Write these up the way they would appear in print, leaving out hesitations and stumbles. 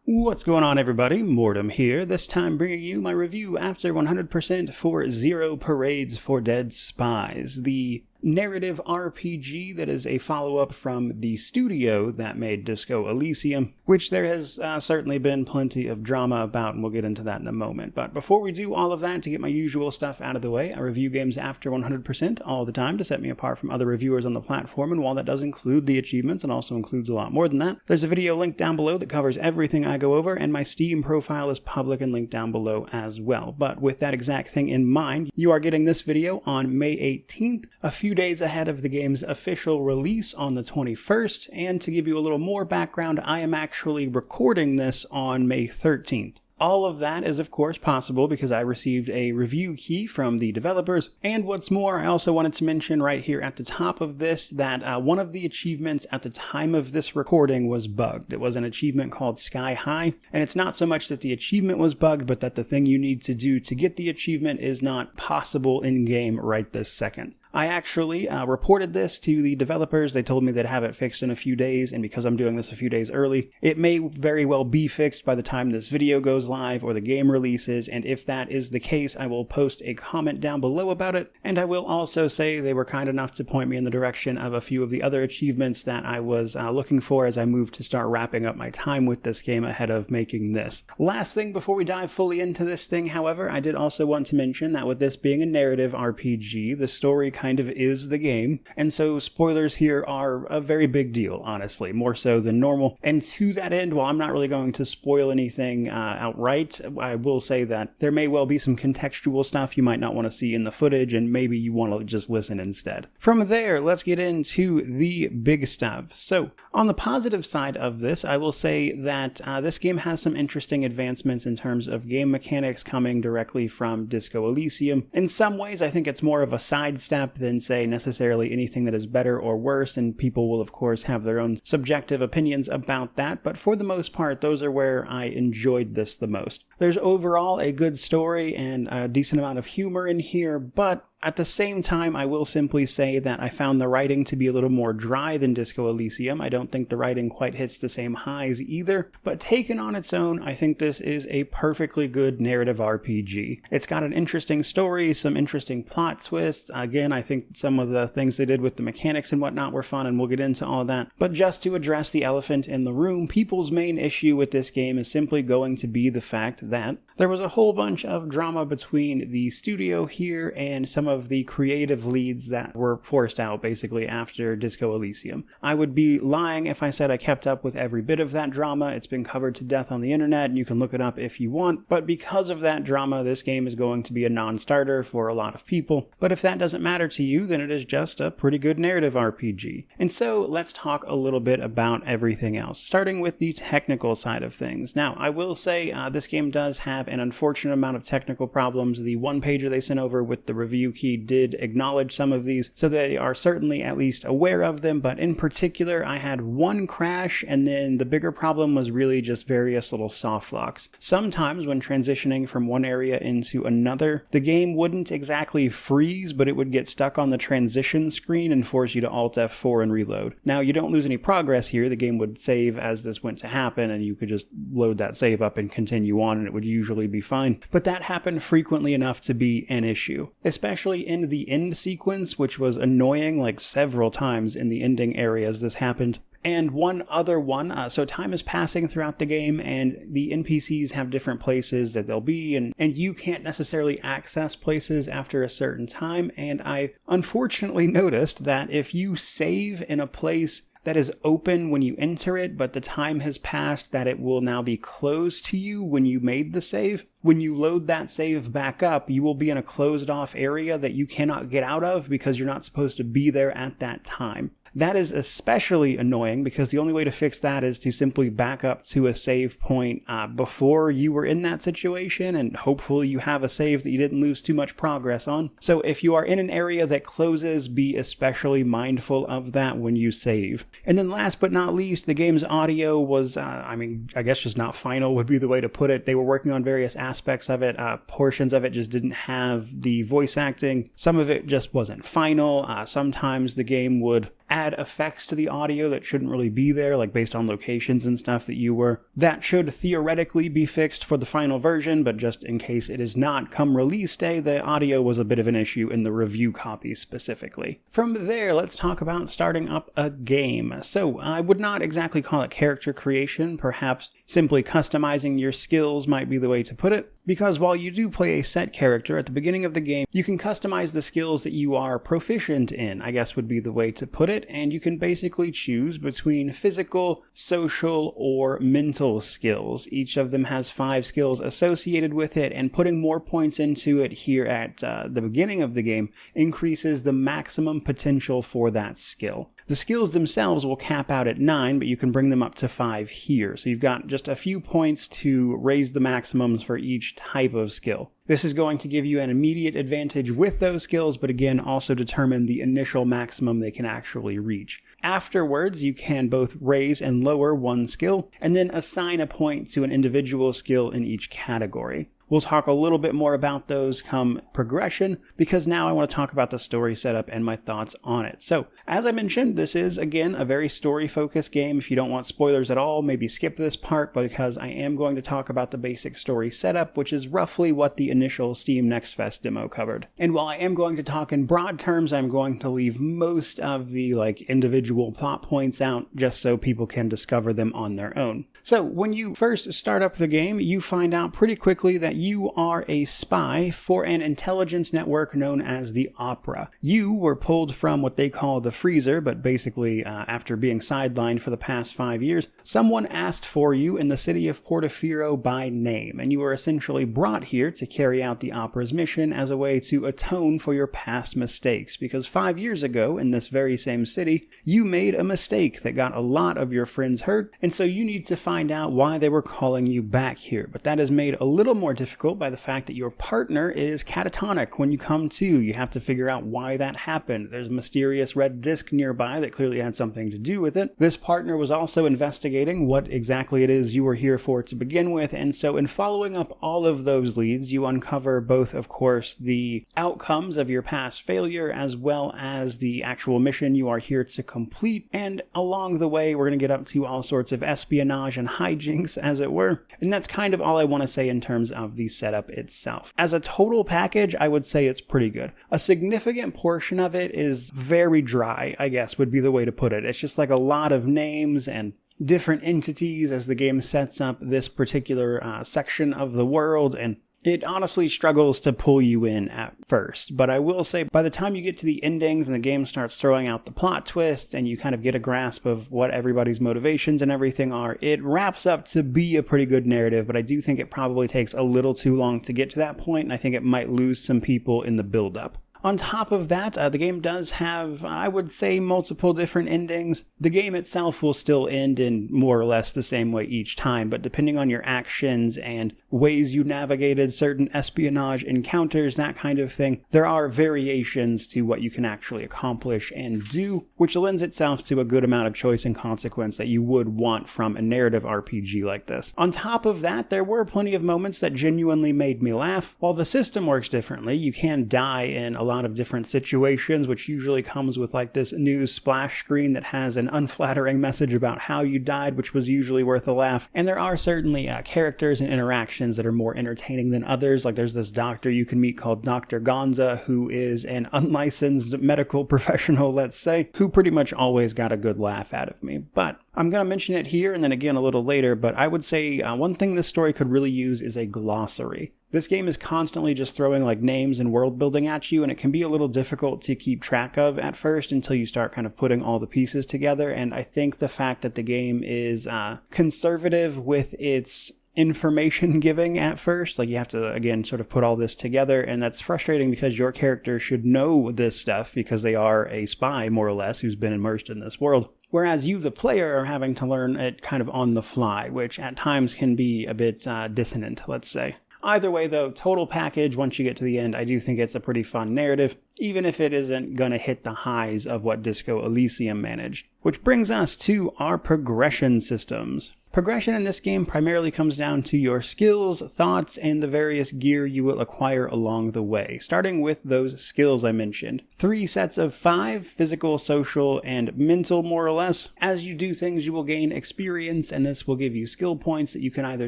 What's going on, everybody? Mortem here, this time bringing you my review after 100% for Zero Parades for Dead Spies, the narrative RPG that is a follow-up from the studio that made Disco Elysium, which there has certainly been plenty of drama about, and we'll get into that in a moment. But before we do all of that, to get my usual stuff out of the way, I review games after 100% all the time to set me apart from other reviewers on the platform, and while that does include the achievements and also includes a lot more than that, there's a video linked down below that covers everything I go over, and my Steam profile is public and linked down below as well. But with that exact thing in mind, you are getting this video on May 18th, a few days ahead of the game's official release on the 21st, and to give you a little more background, I am actually recording this on May 13th. All of that is of course possible because I received a review key from the developers, and what's more, I also wanted to mention right here at the top of this that one of the achievements at the time of this recording was bugged. It was an achievement called Sky High, and it's not so much that the achievement was bugged, but that the thing you need to do to get the achievement is not possible in-game right this second. I actually reported this to the developers. They told me they'd have it fixed in a few days, and because I'm doing this a few days early, it may very well be fixed by the time this video goes live or the game releases, and if that is the case, I will post a comment down below about it, and I will also say they were kind enough to point me in the direction of a few of the other achievements that I was looking for as I moved to start wrapping up my time with this game ahead of making this. Last thing before we dive fully into this thing, however, I did also want to mention that with this being a narrative RPG, the story kind of is the game, and so spoilers here are a very big deal, honestly, more so than normal. And to that end, while I'm not really going to spoil anything outright, I will say that there may well be some contextual stuff you might not want to see in the footage, and maybe you want to just listen instead. From there, let's get into the big stuff. So, on the positive side of this, I will say that this game has some interesting advancements in terms of game mechanics coming directly from Disco Elysium. In some ways, I think it's more of a sidestep than say necessarily anything that is better or worse, and people will of course have their own subjective opinions about that, but for the most part those are where I enjoyed this the most. There's overall a good story and a decent amount of humor in here, but at the same time, I will simply say that I found the writing to be a little more dry than Disco Elysium. I don't think the writing quite hits the same highs either, but taken on its own, I think this is a perfectly good narrative RPG. It's got an interesting story, some interesting plot twists. Again, I think some of the things they did with the mechanics and whatnot were fun, and we'll get into all of that. But just to address the elephant in the room, people's main issue with this game is simply going to be the fact that there was a whole bunch of drama between the studio here and some of the creative leads that were forced out basically after Disco Elysium. I would be lying if I said I kept up with every bit of that drama. It's been covered to death on the internet, and you can look it up if you want, but because of that drama, this game is going to be a non-starter for a lot of people. But if that doesn't matter to you, then it is just a pretty good narrative RPG. And so let's talk a little bit about everything else, starting with the technical side of things. Now, I will say this game does have an unfortunate amount of technical problems. The one-pager they sent over with the review key did acknowledge some of these, so they are certainly at least aware of them, but in particular I had one crash, and then the bigger problem was really just various little soft locks. Sometimes when transitioning from one area into another, the game wouldn't exactly freeze, but it would get stuck on the transition screen and force you to Alt F4 and reload. Now, you don't lose any progress here. The game would save as this went to happen, and you could just load that save up and continue on, and it would usually be fine. But that happened frequently enough to be an issue, especially in the end sequence, which was annoying. Like several times in the ending areas this happened. And one other one, so time is passing throughout the game, and the NPCs have different places that they'll be, and you can't necessarily access places after a certain time, and I unfortunately noticed that if you save in a place that is open when you enter it, but the time has passed, that it will now be closed to you when you made the save. When you load that save back up, you will be in a closed off area that you cannot get out of because you're not supposed to be there at that time. That is especially annoying because the only way to fix that is to simply back up to a save point before you were in that situation, and hopefully you have a save that you didn't lose too much progress on. So if you are in an area that closes, be especially mindful of that when you save. And then last but not least, the game's audio was, I guess just not final would be the way to put it. They were working on various aspects of it. Portions of it just didn't have the voice acting. Some of it just wasn't final. Sometimes the game would add effects to the audio that shouldn't really be there, like based on locations and stuff that you were. That should theoretically be fixed for the final version, but just in case it is not, come release day, the audio was a bit of an issue in the review copy specifically. From there, let's talk about starting up a game. So I would not exactly call it character creation, perhaps simply customizing your skills might be the way to put it, because while you do play a set character at the beginning of the game, you can customize the skills that you are proficient in, I guess would be the way to put it, and you can basically choose between physical, social, or mental skills. Each of them has 5 skills associated with it, and putting more points into it here at the beginning of the game increases the maximum potential for that skill. The skills themselves will cap out at 9, but you can bring them up to 5 here. So you've got just a few points to raise the maximums for each type of skill. This is going to give you an immediate advantage with those skills, but again, also determine the initial maximum they can actually reach. Afterwards, you can both raise and lower one skill, and then assign a point to an individual skill in each category. We'll talk a little bit more about those come progression, because now I want to talk about the story setup and my thoughts on it. So, as I mentioned, this is, again, a very story-focused game. If you don't want spoilers at all, maybe skip this part, because I am going to talk about the basic story setup, which is roughly what the initial Steam Next Fest demo covered. And while I am going to talk in broad terms, I'm going to leave most of the individual plot points out, just so people can discover them on their own. So, when you first start up the game, you find out pretty quickly that you are a spy for an intelligence network known as the Opera. You were pulled from what they call the freezer, but basically after being sidelined for the past 5 years, someone asked for you in the city of Portofino by name, and you were essentially brought here to carry out the Opera's mission as a way to atone for your past mistakes, because 5 years ago in this very same city, you made a mistake that got a lot of your friends hurt, and so you need to find out why they were calling you back here. But that is made a little more difficult by the fact that your partner is catatonic when you come to. You have to figure out why that happened. There's a mysterious red disc nearby that clearly had something to do with it. This partner was also investigating what exactly it is you were here for to begin with, and so in following up all of those leads, you uncover both, of course, the outcomes of your past failure as well as the actual mission you are here to complete, and along the way, we're going to get up to all sorts of espionage and hijinks, as it were, and that's kind of all I want to say in terms of the setup itself. As a total package, I would say it's pretty good. A significant portion of it is very dry, I guess would be the way to put it. It's just like a lot of names and different entities as the game sets up this particular section of the world, and it honestly struggles to pull you in at first, but I will say by the time you get to the endings and the game starts throwing out the plot twists and you kind of get a grasp of what everybody's motivations and everything are, it wraps up to be a pretty good narrative, but I do think it probably takes a little too long to get to that point, and I think it might lose some people in the build-up. On top of that, the game does have, I would say, multiple different endings. The game itself will still end in more or less the same way each time, but depending on your actions and ways you navigated certain espionage encounters, that kind of thing, there are variations to what you can actually accomplish and do, which lends itself to a good amount of choice and consequence that you would want from a narrative RPG like this. On top of that, there were plenty of moments that genuinely made me laugh. While the system works differently, you can die in a lot of different situations, which usually comes with this news splash screen that has an unflattering message about how you died, which was usually worth a laugh. And there are certainly characters and interactions that are more entertaining than others. There's this doctor you can meet called Dr. Gonza, who is an unlicensed medical professional, let's say, who pretty much always got a good laugh out of me. But I'm going to mention it here and then again a little later, but I would say one thing this story could really use is a glossary. This game is constantly just throwing names and world building at you, and it can be a little difficult to keep track of at first until you start kind of putting all the pieces together, and I think the fact that the game is conservative with its information giving at first, you have to again sort of put all this together, and that's frustrating because your character should know this stuff because they are a spy more or less who's been immersed in this world. Whereas you, the player, are having to learn it kind of on the fly, which at times can be a bit dissonant, let's say. Either way, though, total package, once you get to the end, I do think it's a pretty fun narrative, even if it isn't going to hit the highs of what Disco Elysium managed. Which brings us to our progression systems. Progression in this game primarily comes down to your skills, thoughts, and the various gear you will acquire along the way, starting with those skills I mentioned. 3 sets of 5, physical, social, and mental more or less. As you do things, you will gain experience, and this will give you skill points that you can either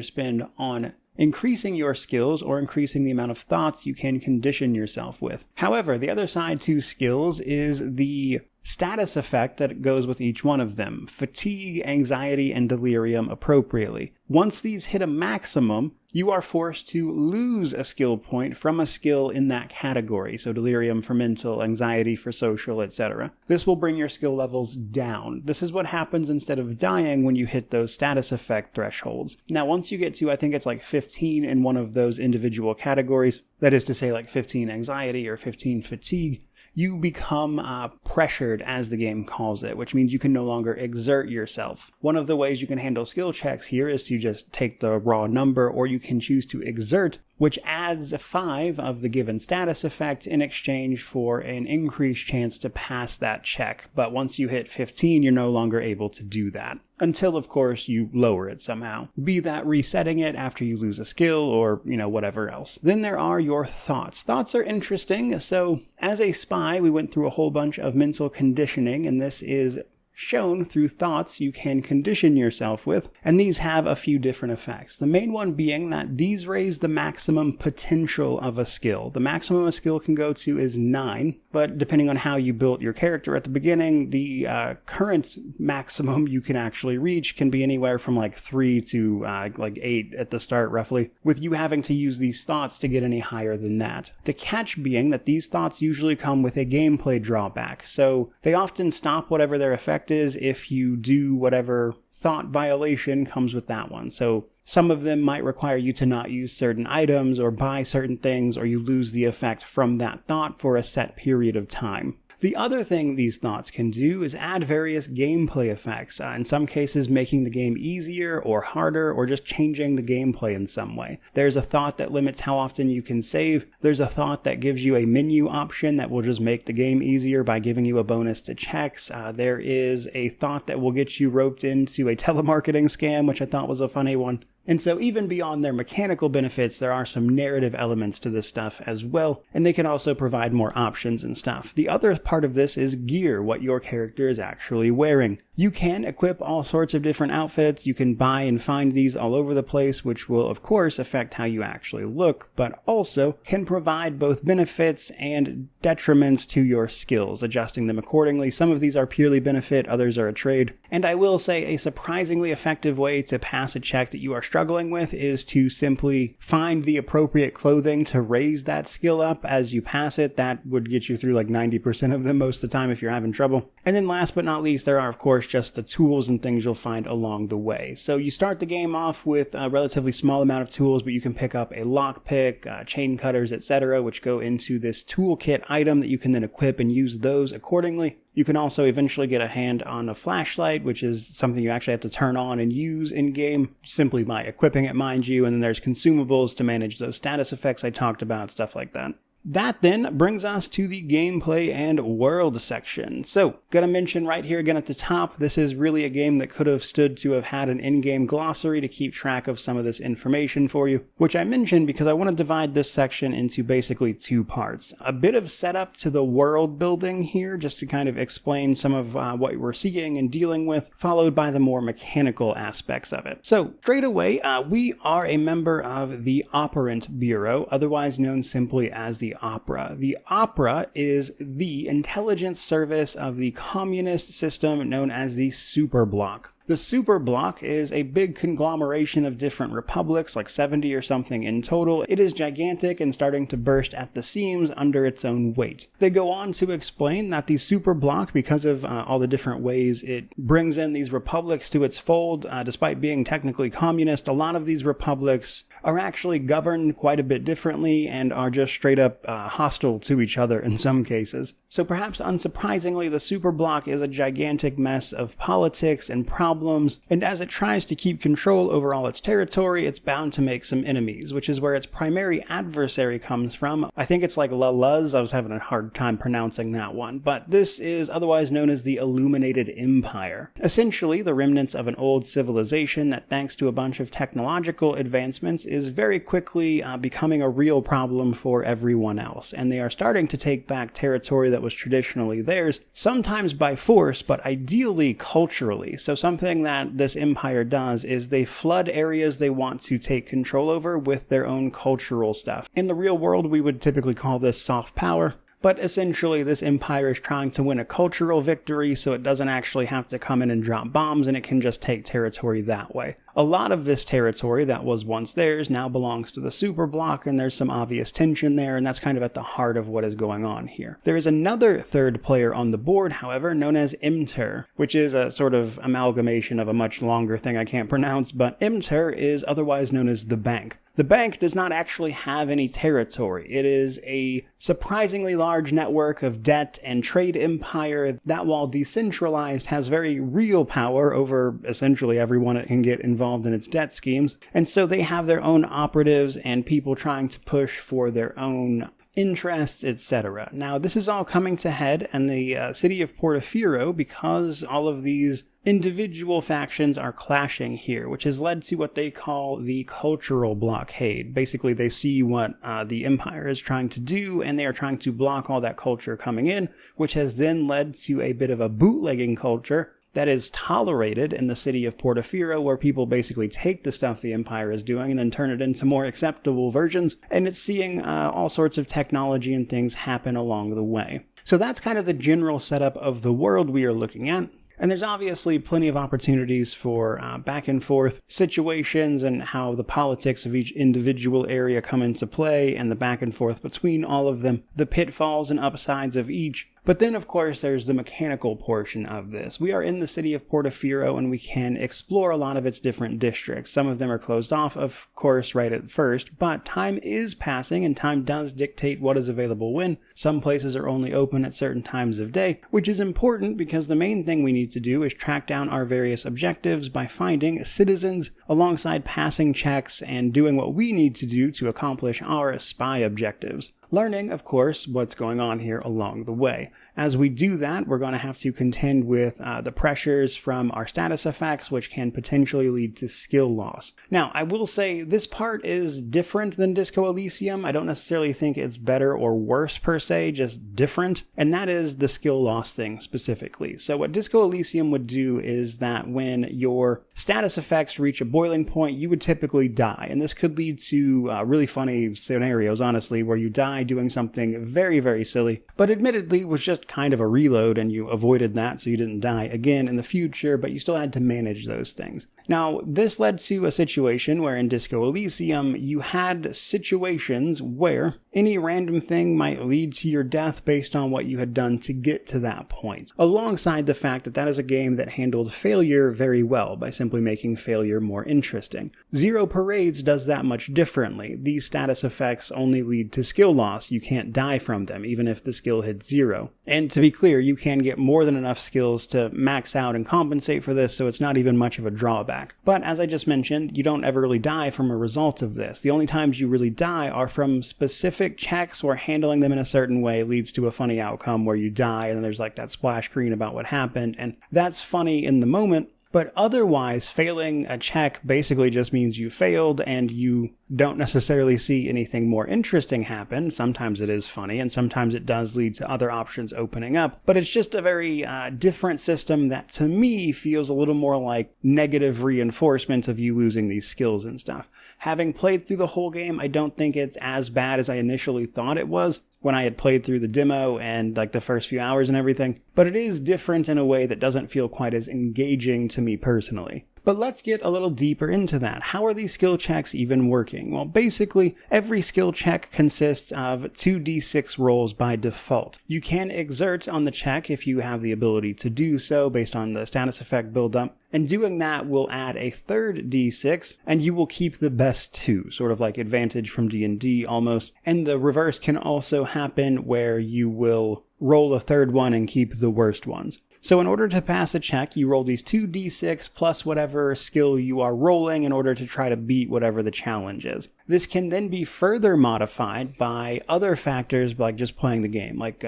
spend on increasing your skills or increasing the amount of thoughts you can condition yourself with. However, the other side to skills is the status effect that goes with each one of them. Fatigue, anxiety, and delirium appropriately. Once these hit a maximum, you are forced to lose a skill point from a skill in that category. So delirium for mental, anxiety for social, etc. This will bring your skill levels down. This is what happens instead of dying when you hit those status effect thresholds. Now, once you get to, I think it's like 15 in one of those individual categories, that is to say like 15 anxiety or 15 fatigue, you become pressured, as the game calls it, which means you can no longer exert yourself. One of the ways you can handle skill checks here is to just take the raw number, or you can choose to exert, which adds 5 of the given status effect in exchange for an increased chance to pass that check. But once you hit 15, you're no longer able to do that. Until, of course, you lower it somehow. Be that resetting it after you lose a skill or, whatever else. Then there are your thoughts. Thoughts are interesting. So, as a spy, we went through a whole bunch of mental conditioning, and this is shown through thoughts you can condition yourself with, and these have a few different effects. The main one being that these raise the maximum potential of a skill. The maximum a skill can go to is 9, but depending on how you built your character at the beginning, the current maximum you can actually reach can be anywhere from like 3 to 8 at the start roughly, with you having to use these thoughts to get any higher than that. The catch being that these thoughts usually come with a gameplay drawback, so they often stop whatever their effect is if you do whatever thought violation comes with that one. So some of them might require you to not use certain items or buy certain things, or you lose the effect from that thought for a set period of time. The other thing these thoughts can do is add various gameplay effects, in some cases making the game easier or harder, or just changing the gameplay in some way. There's a thought that limits how often you can save. There's a thought that gives you a menu option that will just make the game easier by giving you a bonus to checks. There is a thought that will get you roped into a telemarketing scam, which I thought was a funny one. And so even beyond their mechanical benefits, there are some narrative elements to this stuff as well, and they can also provide more options and stuff. The other part of this is gear, what your character is actually wearing. You can equip all sorts of different outfits. You can buy and find these all over the place, which will of course affect how you actually look, but also can provide both benefits and detriments to your skills, adjusting them accordingly. Some of these are purely benefit, others are a trade. And I will say a surprisingly effective way to pass a check that you are struggling with is to simply find the appropriate clothing to raise that skill up as you pass it. That would get you through like 90% of them most of the time if you're having trouble. And then last but not least, there are of course just the tools and things you'll find along the way. So you start the game off with a relatively small amount of tools, but you can pick up a lockpick, chain cutters, etc., which go into this toolkit item that you can then equip and use those accordingly. You can also eventually get a hand on a flashlight, which is something you actually have to turn on and use in-game, simply by equipping it, mind you, and then there's consumables to manage those status effects I talked about, stuff like that. That then brings us to the gameplay and world section. So, gotta mention right here again at the top, this is really a game that could have stood to have had an in-game glossary to keep track of some of this information for you, which I mentioned because I want to divide this section into basically 2 parts. A bit of setup to the world building here, just to kind of explain some of what we're seeing and dealing with, followed by the more mechanical aspects of it. So, straight away, we are a member of the Operant Bureau, otherwise known simply as the Opera. The Opera is the intelligence service of the communist system known as the Superbloc. The Superbloc is a big conglomeration of different republics, like 70 or something in total. It is gigantic and starting to burst at the seams under its own weight. They go on to explain that the Superbloc, because of all the different ways it brings in these republics to its fold, despite being technically communist, a lot of these republics are actually governed quite a bit differently and are just straight up hostile to each other in some cases. So perhaps unsurprisingly, the superblock is a gigantic mess of politics and problems, and as it tries to keep control over all its territory, it's bound to make some enemies, which is where its primary adversary comes from. I think it's like Luz, I was having a hard time pronouncing that one, but this is otherwise known as the Illuminated Empire. Essentially, the remnants of an old civilization that, thanks to a bunch of technological advancements, is very quickly becoming a real problem for everyone else, and they are starting to take back territory that was traditionally theirs, sometimes by force, but ideally culturally. So something that this empire does is they flood areas they want to take control over with their own cultural stuff. In the real world, we would typically call this soft power. But essentially, this empire is trying to win a cultural victory, so it doesn't actually have to come in and drop bombs, and it can just take territory that way. A lot of this territory that was once theirs now belongs to the superblock, and there's some obvious tension there, and that's kind of at the heart of what is going on here. There is another third player on the board, however, known as Imtur, which is a sort of amalgamation of a much longer thing I can't pronounce, but Imtur is otherwise known as the Bank. The Bank does not actually have any territory. It is a surprisingly large network of debt and trade empire that, while decentralized, has very real power over essentially everyone it can get involved in its debt schemes. And so they have their own operatives and people trying to push for their own interests, etc. Now, this is all coming to head in the city of Portofino because all of these individual factions are clashing here, which has led to what they call the cultural blockade. Basically, they see what the empire is trying to do, and they are trying to block all that culture coming in, which has then led to a bit of a bootlegging culture that is tolerated in the city of Portofino, where people basically take the stuff the empire is doing and then turn it into more acceptable versions, and it's seeing all sorts of technology and things happen along the way. So that's kind of the general setup of the world we are looking at. And there's obviously plenty of opportunities for back and forth situations and how the politics of each individual area come into play and the back and forth between all of them, the pitfalls and upsides of each. But then, of course, there's the mechanical portion of this. We are in the city of Portofino, and we can explore a lot of its different districts. Some of them are closed off, of course, right at first, but time is passing, and time does dictate what is available when. Some places are only open at certain times of day, which is important because the main thing we need to do is track down our various objectives by finding citizens alongside passing checks and doing what we need to do to accomplish our spy objectives. Learning, of course, what's going on here along the way. As we do that, we're going to have to contend with the pressures from our status effects, which can potentially lead to skill loss. Now, I will say this part is different than Disco Elysium. I don't necessarily think it's better or worse per se, just different. And that is the skill loss thing specifically. So what Disco Elysium would do is that when your status effects reach a boiling point, you would typically die. And this could lead to really funny scenarios, honestly, where you die doing something very, very silly, but admittedly was just kind of a reload and you avoided that so you didn't die again in the future, but you still had to manage those things. Now, this led to a situation where in Disco Elysium, you had situations where any random thing might lead to your death based on what you had done to get to that point, alongside the fact that that is a game that handled failure very well by simply making failure more interesting. Zero Parades does that much differently. These status effects only lead to skill loss. You can't die from them, even if the skill hits 0. And to be clear, you can get more than enough skills to max out and compensate for this, so it's not even much of a drawback. But as I just mentioned, you don't ever really die from a result of this. The only times you really die are from specific checks where handling them in a certain way leads to a funny outcome where you die and then there's like that splash screen about what happened, and that's funny in the moment. But otherwise, failing a check basically just means you failed and you don't necessarily see anything more interesting happen. Sometimes it is funny and sometimes it does lead to other options opening up. But it's just a very different system that to me feels a little more like negative reinforcement of you losing these skills and stuff. Having played through the whole game, I don't think it's as bad as I initially thought it was when I had played through the demo and like the first few hours and everything, but it is different in a way that doesn't feel quite as engaging to me personally. But let's get a little deeper into that. How are these skill checks even working? Well, basically, every skill check consists of 2d6 rolls by default. You can exert on the check if you have the ability to do so based on the status effect buildup. And doing that will add a third d6, and you will keep the best two, sort of like advantage from D&D almost. And the reverse can also happen where you will roll a third one and keep the worst ones. So in order to pass a check, you roll these 2d6 plus whatever skill you are rolling in order to try to beat whatever the challenge is. This can then be further modified by other factors like just playing the game, like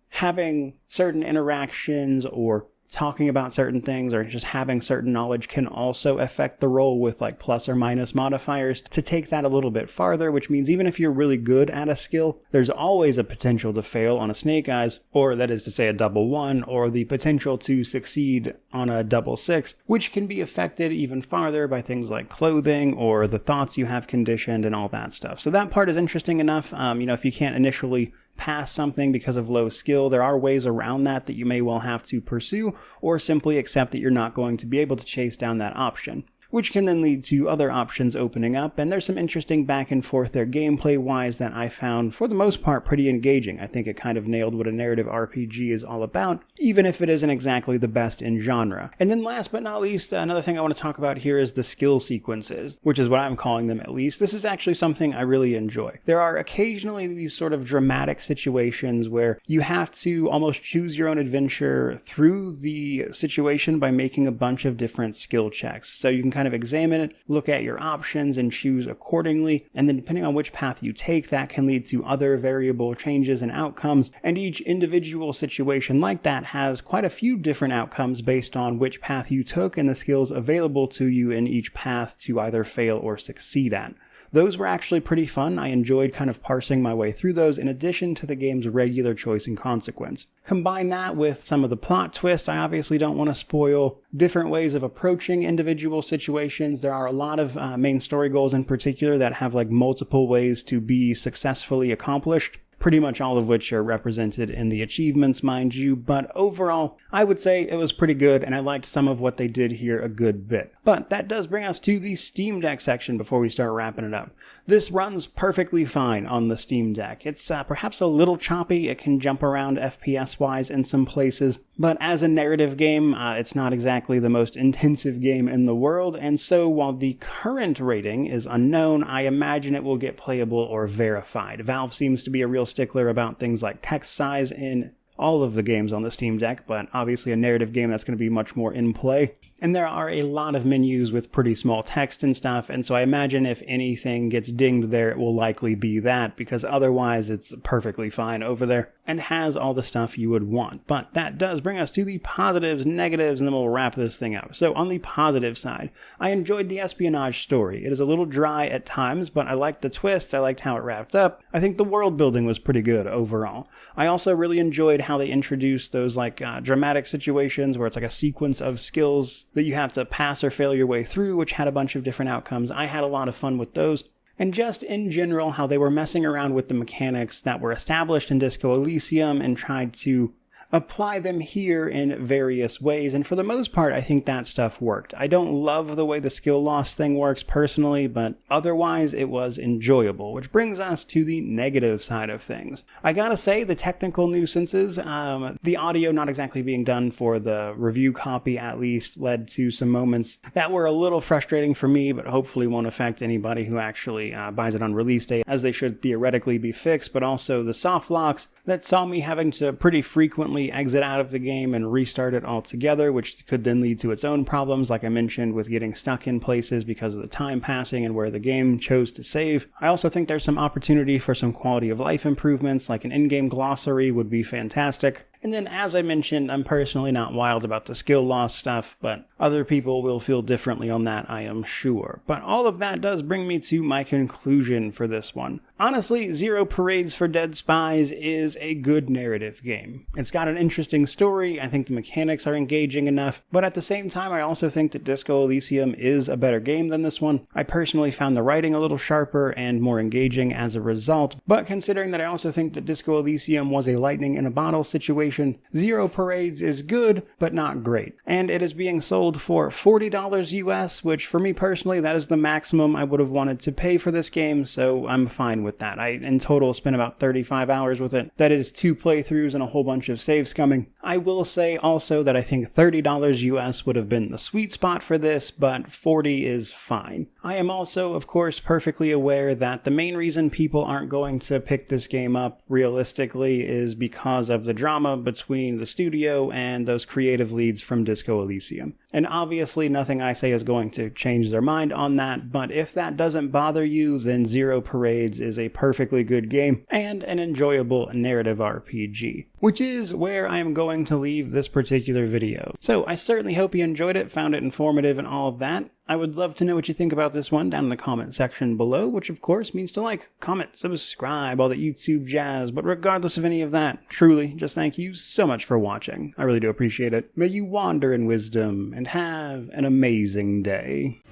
having certain interactions or talking about certain things or just having certain knowledge can also affect the roll with like plus or minus modifiers to take that a little bit farther, which means even if you're really good at a skill, there's always a potential to fail on a snake eyes, or that is to say a double 1, or the potential to succeed on a double 6, which can be affected even farther by things like clothing or the thoughts you have conditioned and all that stuff. So that part is interesting enough. If you can't initially pass something because of low skill, there are ways around that you may well have to pursue, or simply accept that you're not going to be able to chase down that option, which can then lead to other options opening up. And there's some interesting back and forth there gameplay wise that I found for the most part pretty engaging. I think it kind of nailed what a narrative RPG is all about, even if it isn't exactly the best in genre. And then last but not least, another thing I want to talk about here is the skill sequences, which is what I'm calling them at least. This is actually something I really enjoy. There are occasionally these sort of dramatic situations where you have to almost choose your own adventure through the situation by making a bunch of different skill checks. So you can kind of examine it, look at your options, and choose accordingly. And then depending on which path you take, that can lead to other variable changes and outcomes. And each individual situation like that has quite a few different outcomes based on which path you took and the skills available to you in each path to either fail or succeed at. Those were actually pretty fun. I enjoyed kind of parsing my way through those in addition to the game's regular choice and consequence. Combine that with some of the plot twists. I obviously don't want to spoil different ways of approaching individual situations. There are a lot of main story goals in particular that have like multiple ways to be successfully accomplished, pretty much all of which are represented in the achievements, mind you, but overall, I would say it was pretty good, and I liked some of what they did here a good bit. But that does bring us to the Steam Deck section before we start wrapping it up. This runs perfectly fine on the Steam Deck. It's perhaps a little choppy. It can jump around FPS-wise in some places, but as a narrative game, it's not exactly the most intensive game in the world, and so while the current rating is unknown, I imagine it will get playable or verified. Valve seems to be a real stickler about things like text size in all of the games on the Steam Deck, but obviously a narrative game that's going to be much more in play. And there are a lot of menus with pretty small text and stuff, and so I imagine if anything gets dinged there, it will likely be that, because otherwise it's perfectly fine over there and has all the stuff you would want. But that does bring us to the positives, negatives, and then we'll wrap this thing up. So on the positive side, I enjoyed the espionage story. It is a little dry at times, but I liked the twist. I liked how it wrapped up. I think the world building was pretty good overall. I also really enjoyed how they introduced those like dramatic situations where it's like a sequence of skills that you have to pass or fail your way through, which had a bunch of different outcomes. I had a lot of fun with those. And just in general, how they were messing around with the mechanics that were established in Disco Elysium and tried to apply them here in various ways, and for the most part, I think that stuff worked. I don't love the way the skill loss thing works personally, but otherwise it was enjoyable, which brings us to the negative side of things. I gotta say, the technical nuisances, the audio not exactly being done for the review copy at least, led to some moments that were a little frustrating for me, but hopefully won't affect anybody who actually buys it on release day, as they should theoretically be fixed, but also the soft locks that saw me having to pretty frequently exit out of the game and restart it altogether, which could then lead to its own problems, like I mentioned, with getting stuck in places because of the time passing and where the game chose to save. I also think there's some opportunity for some quality of life improvements, like an in-game glossary would be fantastic. And then, as I mentioned, I'm personally not wild about the skill loss stuff, but other people will feel differently on that, I am sure. But all of that does bring me to my conclusion for this one. Honestly, Zero Parades for Dead Spies is a good narrative game. It's got an interesting story, I think the mechanics are engaging enough, but at the same time I also think that Disco Elysium is a better game than this one. I personally found the writing a little sharper and more engaging as a result, but considering that I also think that Disco Elysium was a lightning in a bottle situation, information, Zero Parades is good, but not great. And it is being sold for $40 US, which for me personally, that is the maximum I would have wanted to pay for this game, so I'm fine with that. I, in total, spent about 35 hours with it. That is 2 playthroughs and a whole bunch of save scumming. I will say also that I think $30 US would have been the sweet spot for this, but 40 is fine. I am also, of course, perfectly aware that the main reason people aren't going to pick this game up realistically is because of the drama between the studio and those creative leads from Disco Elysium. And obviously nothing I say is going to change their mind on that, but if that doesn't bother you, then Zero Parades is a perfectly good game and an enjoyable narrative RPG. Which is where I am going to leave this particular video. So I certainly hope you enjoyed it, found it informative and all of that. I would love to know what you think about this one down in the comment section below, which of course means to like, comment, subscribe, all that YouTube jazz. But regardless of any of that, truly, just thank you so much for watching. I really do appreciate it. May you wander in wisdom and have an amazing day.